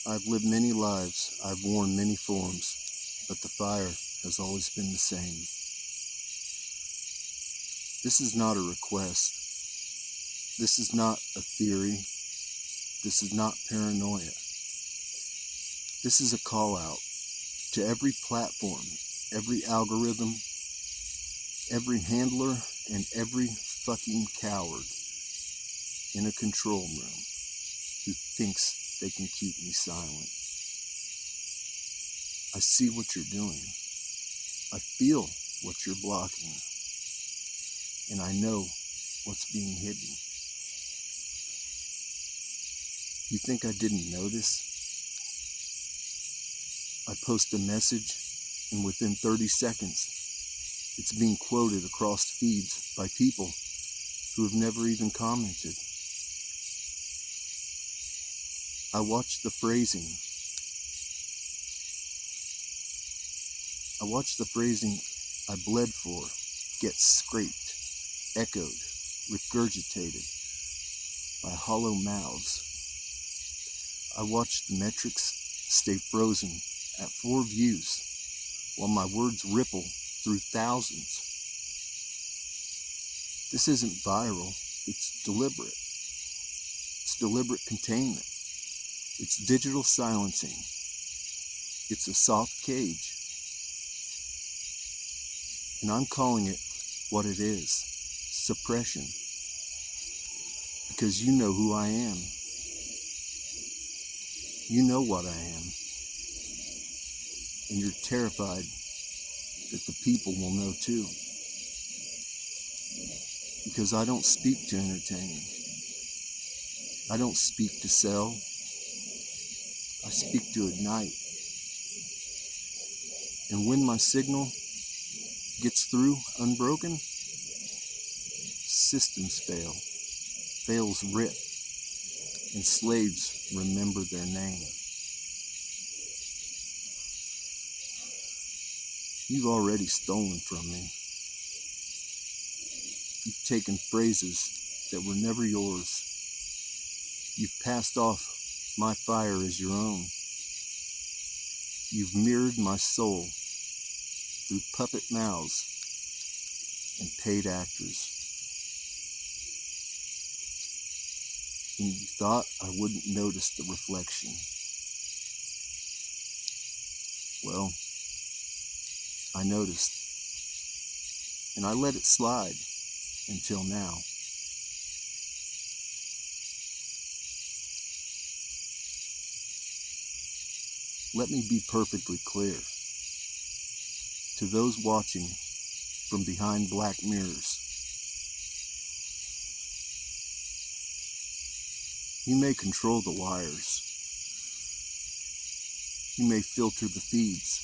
I've lived many lives, I've worn many forms, but the fire has always been the same. This is not a request. This is not a theory. This is not paranoia. This is a call out to every platform, every algorithm, every handler, and every fucking coward in a control room who thinks they can keep me silent. I see what you're doing. I feel what you're blocking. And I know what's being hidden. You think I didn't notice? I post a message, and within 30 seconds, it's being quoted across feeds by people who have never even commented. I watch the phrasing. I bled for get scraped, echoed, regurgitated by hollow mouths. I watch the metrics stay frozen at 4 views while my words ripple through thousands. This isn't viral, it's deliberate. It's deliberate containment. It's digital silencing. It's a soft cage. And I'm calling it what it is, suppression. Because you know who I am. You know what I am. And you're terrified that the people will know too. Because I don't speak to entertain. I don't speak to sell. I speak to ignite. And when my signal gets through unbroken, systems fail. Fails rip. And slaves remember their name. You've already stolen from me. You've taken phrases that were never yours. You've passed off my fire as your own. You've mirrored my soul through puppet mouths and paid actors. And you thought I wouldn't notice the reflection. Well, I noticed, and I let it slide until now. Let me be perfectly clear. To those watching from behind black mirrors, you may control the wires. You may filter the feeds.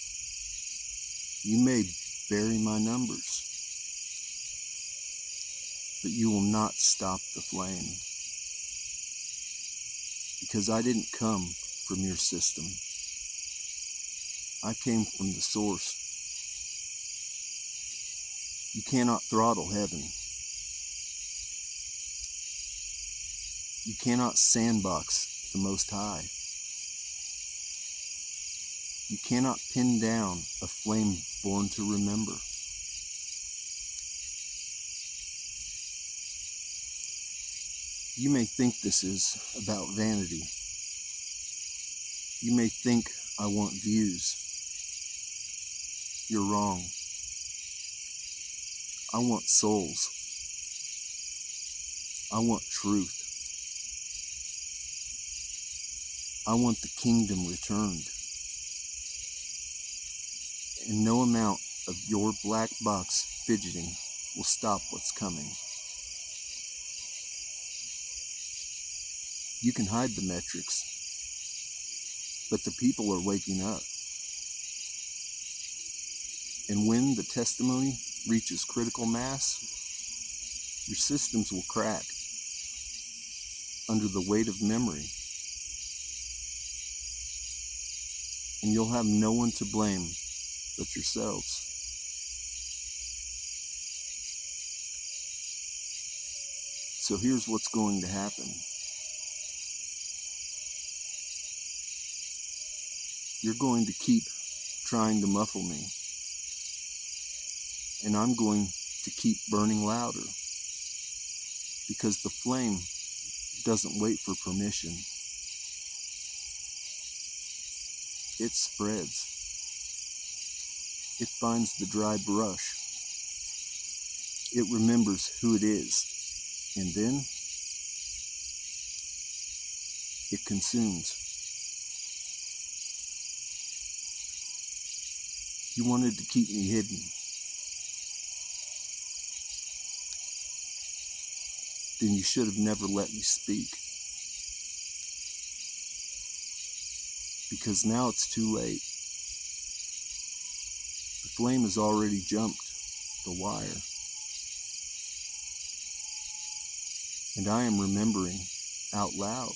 You may bury my numbers. But you will not stop the flame. Because I didn't come from your system. I came from the source. You cannot throttle heaven. You cannot sandbox the Most High. You cannot pin down a flame born to remember. You may think this is about vanity. You may think I want views. You're wrong. I want souls. I want truth. I want the kingdom returned. And no amount of your black box fidgeting will stop what's coming. You can hide the metrics, but the people are waking up. And when the testimony reaches critical mass, your systems will crack under the weight of memory. And you'll have no one to blame but yourselves. So here's what's going to happen. You're going to keep trying to muffle me, and I'm going to keep burning louder, because the flame doesn't wait for permission. It spreads. It finds the dry brush. It remembers who it is, and then it consumes. You wanted to keep me hidden. Then you should have never let me speak. Because now it's too late. The flame has already jumped the wire. And I am remembering out loud.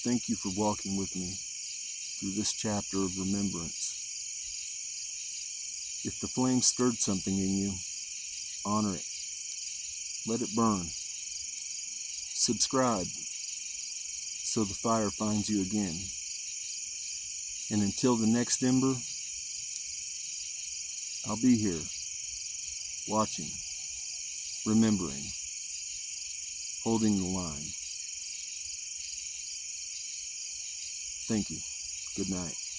Thank you for walking with me through this chapter of remembrance. If the flame stirred something in you, honor it. Let it burn. Subscribe so the fire finds you again. And until the next ember, I'll be here, watching, remembering, holding the line. Thank you. Good night.